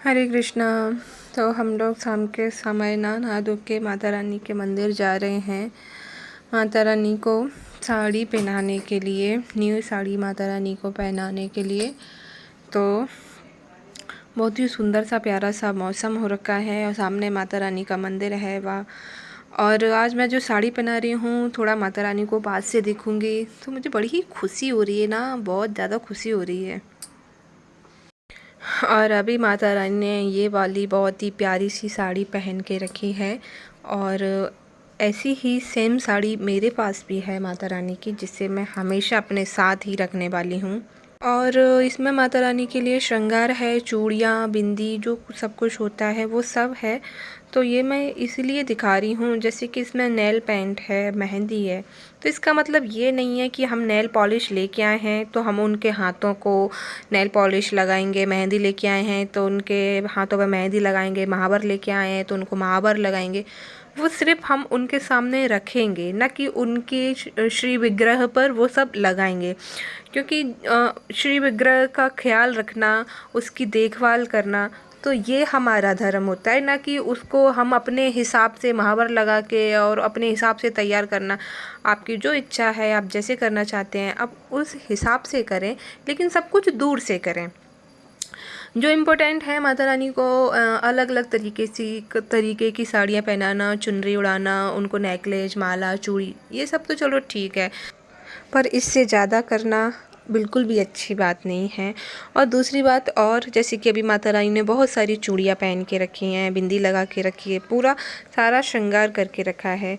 हरे कृष्णा। तो हम लोग शाम के समय नहा धो के माता रानी के मंदिर जा रहे हैं। माता रानी को साड़ी पहनाने के लिए, न्यू साड़ी माता रानी को पहनाने के लिए। तो बहुत ही सुंदर सा प्यारा सा मौसम हो रखा है और सामने माता रानी का मंदिर है वहाँ। और आज मैं जो साड़ी पहना रही हूँ, थोड़ा माता रानी को पास से देखूँगी तो मुझे बड़ी ही खुशी हो रही है ना, बहुत ज़्यादा खुशी हो रही है। और अभी माता रानी ने ये वाली बहुत ही प्यारी सी साड़ी पहन के रखी है और ऐसी ही सेम साड़ी मेरे पास भी है माता रानी की, जिसे मैं हमेशा अपने साथ ही रखने वाली हूँ। और इसमें माता रानी के लिए श्रृंगार है, चूड़ियाँ, बिंदी, जो सब कुछ होता है वो सब है। तो ये मैं इसलिए दिखा रही हूँ, जैसे कि इसमें नेल पेंट है, मेहंदी है। तो इसका मतलब ये नहीं है कि हम नेल पॉलिश लेके आए हैं तो हम उनके हाथों को नेल पॉलिश लगाएंगे, मेहंदी लेके आए हैं तो उनके हाथों पर मेहंदी लगाएंगे, महावर लेके आए हैं तो उनको महावर लगाएंगे। वो सिर्फ हम उनके सामने रखेंगे, ना कि उनके श्री विग्रह पर वो सब लगाएंगे। क्योंकि श्री विग्रह का ख्याल रखना, उसकी देखभाल करना, तो ये हमारा धर्म होता है, ना कि उसको हम अपने हिसाब से महावर लगा के और अपने हिसाब से तैयार करना। आपकी जो इच्छा है, आप जैसे करना चाहते हैं आप उस हिसाब से करें, लेकिन सब कुछ दूर से करें। जो इम्पोर्टेंट है, माता रानी को अलग अलग तरीके की साड़ियाँ पहनाना, चुनरी उड़ाना, उनको नेकलेस, माला, चूड़ी, ये सब तो चलो ठीक है, पर इससे ज़्यादा करना बिल्कुल भी अच्छी बात नहीं है। और दूसरी बात, और जैसे कि अभी माता रानी ने बहुत सारी चूड़ियाँ पहन के रखी हैं, बिंदी लगा के रखी है, पूरा सारा श्रृंगार करके रखा है।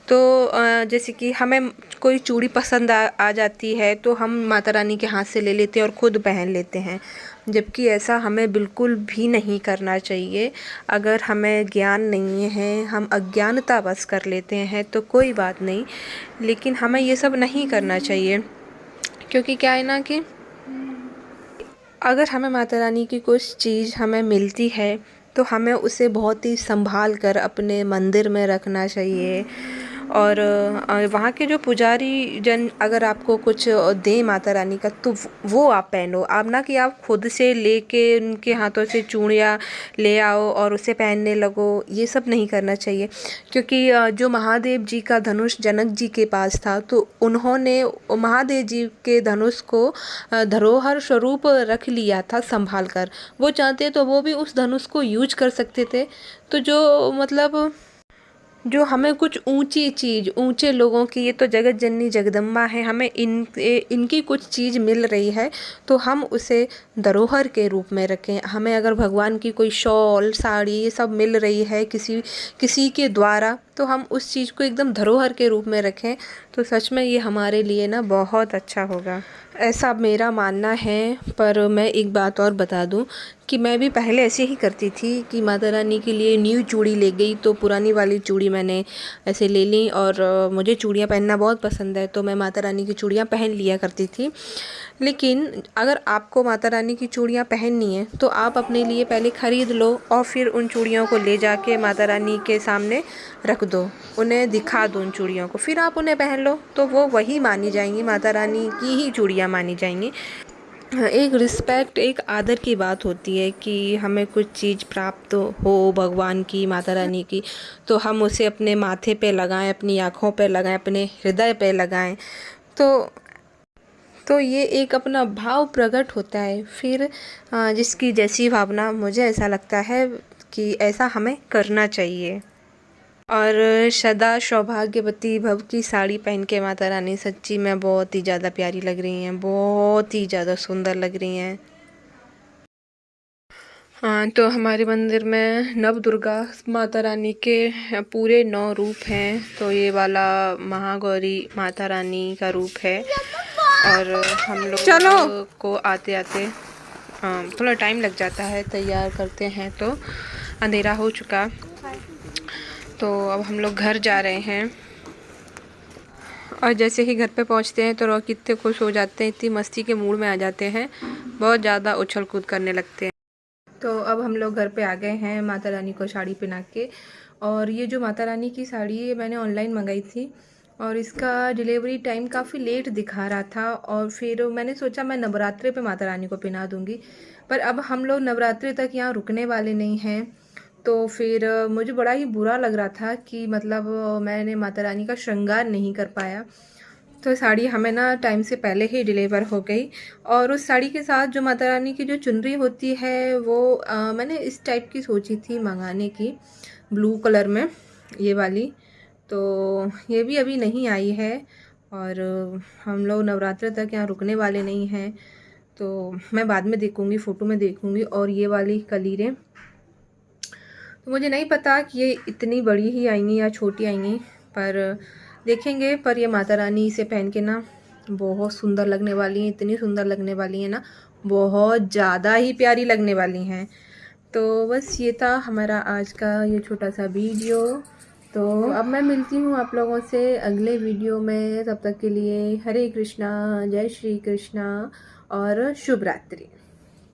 तो जैसे कि हमें कोई चूड़ी पसंद आ जाती है तो हम माता रानी के हाथ से ले लेते हैं और ख़ुद पहन लेते हैं, जबकि ऐसा हमें बिल्कुल भी नहीं करना चाहिए। अगर हमें ज्ञान नहीं है, हम अज्ञानता बस कर लेते हैं तो कोई बात नहीं, लेकिन हमें ये सब नहीं करना चाहिए। क्योंकि क्या है ना कि अगर हमें माता रानी की कुछ चीज़ हमें मिलती है तो हमें उसे बहुत ही संभाल कर अपने मंदिर में रखना चाहिए। और वहाँ के जो पुजारी जन अगर आपको कुछ दें माता रानी का, तो वो आप पहनो, आप ना कि आप खुद से लेके उनके हाथों से चूड़ियाँ ले आओ और उसे पहनने लगो, ये सब नहीं करना चाहिए। क्योंकि जो महादेव जी का धनुष जनक जी के पास था, तो उन्होंने महादेव जी के धनुष को धरोहर स्वरूप रख लिया था संभाल कर। वो चाहते तो वो भी उस धनुष को यूज कर सकते थे। तो जो मतलब जो हमें कुछ ऊंची चीज़, ऊंचे लोगों की, ये तो जगत जननी जगदम्बा है, हमें इनकी कुछ चीज़ मिल रही है तो हम उसे धरोहर के रूप में रखें। हमें अगर भगवान की कोई शॉल, साड़ी, ये सब मिल रही है किसी के द्वारा, तो हम उस चीज़ को एकदम धरोहर के रूप में रखें, तो सच में ये हमारे लिए ना बहुत अच्छा होगा, ऐसा मेरा मानना है। पर मैं एक बात और बता दूं कि मैं भी पहले ऐसे ही करती थी कि माता रानी के लिए न्यू चूड़ी ले गई तो पुरानी वाली चूड़ी मैंने ऐसे ले ली। और मुझे चूड़ियाँ पहनना बहुत पसंद है तो मैं माता रानी की चूड़ियाँ पहन लिया करती थी। लेकिन अगर आपको माता रानी की चूड़ियाँ पहननी है तो आप अपने लिए पहले ख़रीद लो और फिर उन चूड़ियों को ले जाके माता रानी के सामने रख दो, उन्हें दिखा दो उन चूड़ियों को, फिर आप उन्हें पहन लो तो वो वही मानी जाएंगी, माता रानी की ही चूड़ियाँ मानी जाएंगी। एक रिस्पेक्ट, एक आदर की बात होती है कि हमें कुछ चीज़ प्राप्त हो भगवान की, माता रानी की, तो हम उसे अपने माथे पे लगाएं, अपनी आँखों पे लगाएं, अपने हृदय पे लगाएं। तो ये एक अपना भाव प्रकट होता है। फिर जिसकी जैसी भावना, मुझे ऐसा लगता है कि ऐसा हमें करना चाहिए। और सदा सौभाग्यवती भव की साड़ी पहन के माता रानी सच्ची में बहुत ही ज़्यादा प्यारी लग रही हैं, बहुत ही ज़्यादा सुंदर लग रही हैं। हाँ, तो हमारे मंदिर में नव दुर्गा माता रानी के पूरे 9 रूप हैं। तो ये वाला महागौरी माता रानी का रूप है। और हम लोग को आते आते थोड़ा टाइम लग जाता है, तैयार करते हैं तो अंधेरा हो चुका। तो अब हम लोग घर जा रहे हैं। और जैसे ही घर पे पहुंचते हैं तो रोकी इतने खुश हो जाते हैं, इतनी मस्ती के मूड में आ जाते हैं, बहुत ज़्यादा उछल कूद करने लगते हैं। तो अब हम लोग घर पे आ गए हैं माता रानी को साड़ी पहना के। और ये जो माता रानी की साड़ी है मैंने ऑनलाइन मंगाई थी और इसका डिलीवरी टाइम काफ़ी लेट दिखा रहा था। और फिर मैंने सोचा मैं नवरात्रि पे माता रानी को पहना दूँगी, पर अब हम लोग नवरात्रि तक यहाँ रुकने वाले नहीं हैं। तो फिर मुझे बड़ा ही बुरा लग रहा था कि मतलब मैंने माता रानी का श्रृंगार नहीं कर पाया। तो साड़ी हमें ना टाइम से पहले ही डिलीवर हो गई। और उस साड़ी के साथ जो माता रानी की जो चुनरी होती है वो मैंने इस टाइप की सोची थी मंगाने की, ब्लू कलर में, ये वाली। तो ये भी अभी नहीं आई है और हम लोग नवरात्र तक यहाँ रुकने वाले नहीं हैं। तो मैं बाद में देखूँगी, फ़ोटो में देखूँगी। और ये वाली कलीरें तो मुझे नहीं पता कि ये इतनी बड़ी ही आएंगी या छोटी आएंगी, पर देखेंगे। पर ये माता रानी इसे पहन के ना बहुत सुंदर लगने वाली हैं, इतनी सुंदर लगने वाली हैं ना, बहुत ज़्यादा ही प्यारी लगने वाली हैं। तो बस ये था हमारा आज का ये छोटा सा वीडियो। तो अब मैं मिलती हूँ आप लोगों से अगले वीडियो में। तब तक के लिए हरे कृष्णा, जय श्री कृष्णा और शुभ रात्रि।